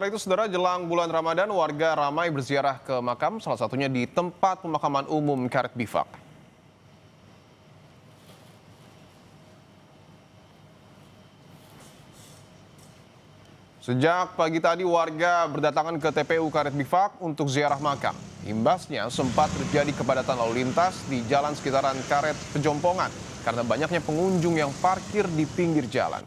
Setelah itu, saudara, jelang bulan Ramadan, warga ramai berziarah ke makam, salah satunya di tempat pemakaman umum Karet Bifak. Sejak pagi tadi, warga berdatangan ke TPU Karet Bifak untuk ziarah makam. Imbasnya sempat terjadi kepadatan lalu lintas di jalan sekitaran Karet Pejompongan karena banyaknya pengunjung yang parkir di pinggir jalan.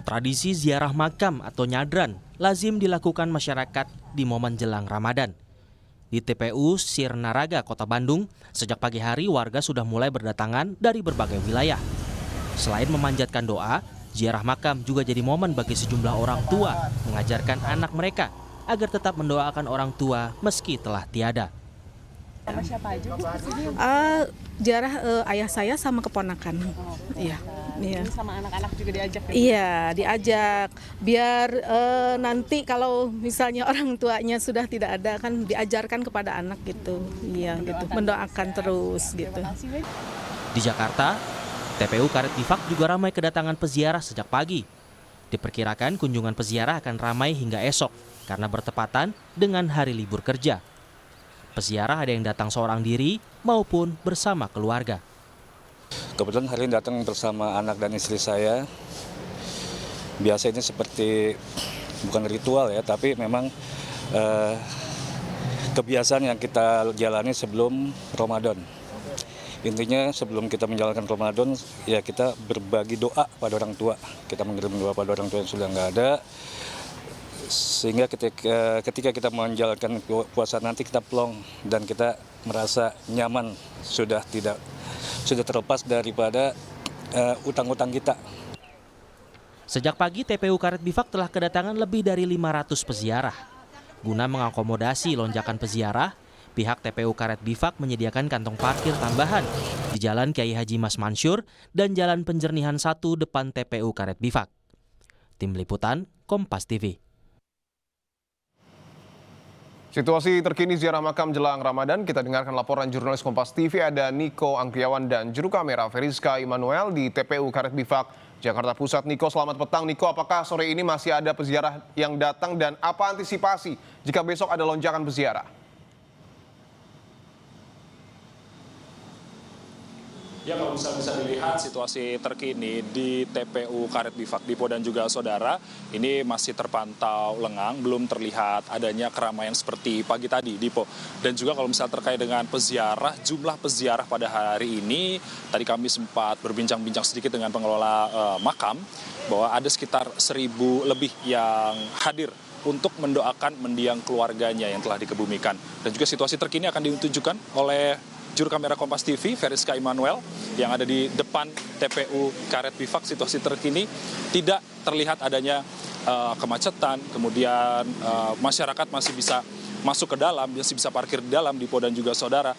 Tradisi ziarah makam atau nyadran lazim dilakukan masyarakat di momen jelang Ramadan. Di TPU Sirnaraga, Kota Bandung, sejak pagi hari warga sudah mulai berdatangan dari berbagai wilayah. Selain memanjatkan doa, ziarah makam juga jadi momen bagi sejumlah orang tua mengajarkan anak mereka agar tetap mendoakan orang tua meski telah tiada. Sama siapa aja Bu kesini? Ziarah ayah saya sama keponakan. Iya. Iya. Sama anak-anak juga diajak ya? Iya, diajak biar nanti kalau misalnya orang tuanya sudah tidak ada kan diajarkan kepada anak gitu. Iya, gitu. Mendoakan terus gitu. Di Jakarta, TPU Karet Bifak juga ramai kedatangan peziarah sejak pagi. Diperkirakan kunjungan peziarah akan ramai hingga esok karena bertepatan dengan hari libur kerja. Peziarah ada yang datang seorang diri maupun bersama keluarga. Kebetulan hari ini datang bersama anak dan istri saya. Biasa ini seperti bukan ritual ya, tapi memang kebiasaan yang kita jalani sebelum Ramadan. Intinya sebelum kita menjalankan Ramadan, ya kita berbagi doa pada orang tua. Kita mengirim doa pada orang tua yang sudah nggak ada. Sehingga ketika kita menjalankan puasa nanti kita plong dan kita merasa nyaman, sudah terlepas daripada utang-utang kita. Sejak pagi TPU Karet Bifak telah kedatangan lebih dari 500 peziarah. Guna mengakomodasi lonjakan peziarah, pihak TPU Karet Bifak menyediakan kantong parkir tambahan di Jalan Kiai Haji Mas Mansur dan Jalan Penjernihan 1 depan TPU Karet Bifak. Tim Liputan, Kompas TV. Situasi terkini ziarah makam jelang Ramadan, kita dengarkan laporan jurnalis Kompas TV, ada Niko Angkriawan dan juru kamera Feriska Immanuel di TPU Karet Bifak, Jakarta Pusat. Niko, selamat petang. Niko, apakah sore ini masih ada peziarah yang datang dan apa antisipasi jika besok ada lonjakan peziarah? Ya, kalau bisa dilihat situasi terkini di TPU Karet Bifak Dipo dan juga saudara, ini masih terpantau lengang, belum terlihat adanya keramaian seperti pagi tadi, Dipo. Dan juga kalau misalnya terkait dengan peziarah, jumlah peziarah pada hari ini, tadi kami sempat berbincang-bincang sedikit dengan pengelola makam, bahwa ada sekitar 1.000 lebih yang hadir untuk mendoakan mendiang keluarganya yang telah dikebumikan. Dan juga situasi terkini akan ditunjukkan oleh juru kamera Kompas TV, Feriska Immanuel, yang ada di depan TPU Karet Bifak. Situasi terkini tidak terlihat adanya kemacetan, kemudian masyarakat masih bisa masuk ke dalam, masih bisa parkir di dalam, Dipo dan juga saudara.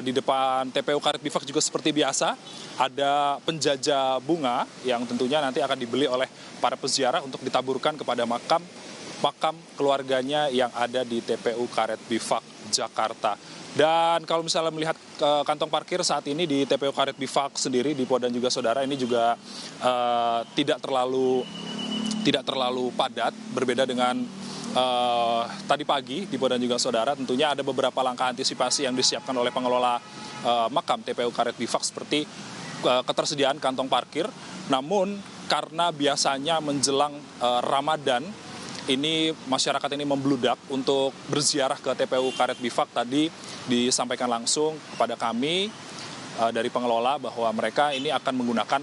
Di depan TPU Karet Bifak juga seperti biasa, ada penjajah bunga yang tentunya nanti akan dibeli oleh para peziarah untuk ditaburkan kepada makam keluarganya yang ada di TPU Karet Bifak, Jakarta. Dan kalau misalnya melihat kantong parkir saat ini di TPU Karet Bifak sendiri, Dipo dan juga saudara, ini juga tidak terlalu padat, berbeda dengan tadi pagi, Dipo dan juga saudara. Tentunya ada beberapa langkah antisipasi yang disiapkan oleh pengelola makam TPU Karet Bifak, seperti ketersediaan kantong parkir. Namun karena biasanya menjelang Ramadan, ini masyarakat ini membludak untuk berziarah ke TPU Karet Bifak. Tadi disampaikan langsung kepada kami dari pengelola bahwa mereka ini akan menggunakan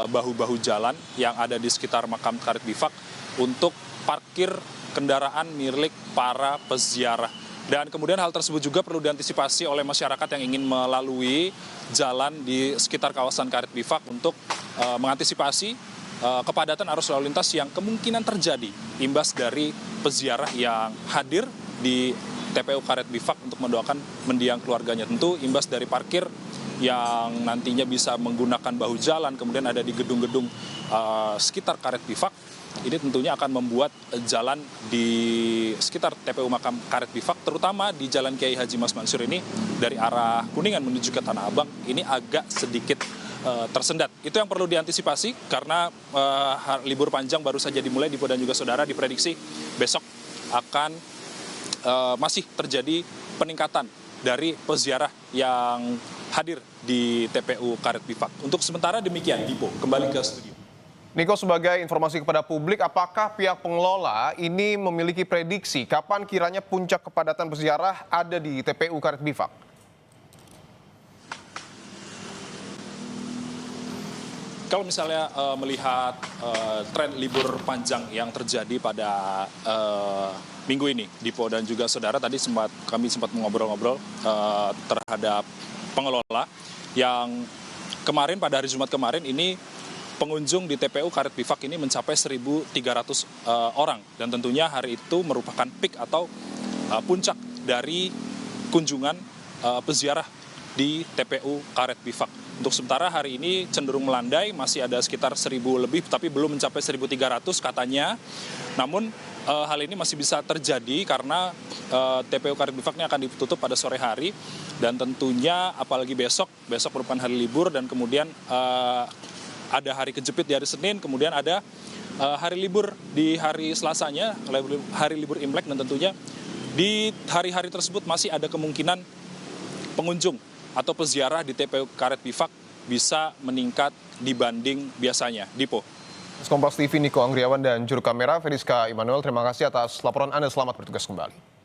bahu-bahu jalan yang ada di sekitar makam Karet Bifak untuk parkir kendaraan milik para peziarah. Dan kemudian hal tersebut juga perlu diantisipasi oleh masyarakat yang ingin melalui jalan di sekitar kawasan Karet Bifak untuk mengantisipasi kepadatan arus lalu lintas yang kemungkinan terjadi imbas dari peziarah yang hadir di TPU Karet Bifak untuk mendoakan mendiang keluarganya. Tentu imbas dari parkir yang nantinya bisa menggunakan bahu jalan, kemudian ada di gedung-gedung sekitar Karet Bifak, ini tentunya akan membuat jalan di sekitar TPU makam Karet Bifak, terutama di Jalan Kiai Haji Mas Mansur ini, dari arah Kuningan menuju ke Tanah Abang, ini agak sedikit tersendat. Itu yang perlu diantisipasi karena libur panjang baru saja dimulai Dipo dan juga saudara, diprediksi besok akan masih terjadi peningkatan dari peziarah yang hadir di TPU Karet Bifak. Untuk sementara demikian, Dipo, kembali ke studio. Niko, sebagai informasi kepada publik, apakah pihak pengelola ini memiliki prediksi kapan kiranya puncak kepadatan peziarah ada di TPU Karet Bifak? Kalau misalnya melihat tren libur panjang yang terjadi pada minggu ini, Dipo dan juga saudara, tadi kami sempat mengobrol-ngobrol terhadap pengelola yang kemarin pada hari Jumat kemarin ini pengunjung di TPU Karet Bifak ini mencapai 1.300 orang, dan tentunya hari itu merupakan peak atau puncak dari kunjungan peziarah di TPU Karet Bifak. Untuk sementara hari ini cenderung melandai, masih ada sekitar 1.000 lebih, tapi belum mencapai 1.300 katanya. Namun hal ini masih bisa terjadi karena TPU Karet Bifak ini akan ditutup pada sore hari, dan tentunya apalagi besok merupakan hari libur, dan kemudian ada hari kejepit di hari Senin, kemudian ada hari libur di hari Selasanya, hari libur Imlek, dan tentunya di hari-hari tersebut masih ada kemungkinan pengunjung atau peziarah di TPU Karet Bifak bisa meningkat dibanding biasanya. Dipo. Kompas TV, Niko Anggriawan dan juru kamera Feriska Immanuel, terima kasih atas laporan Anda. Selamat bertugas kembali.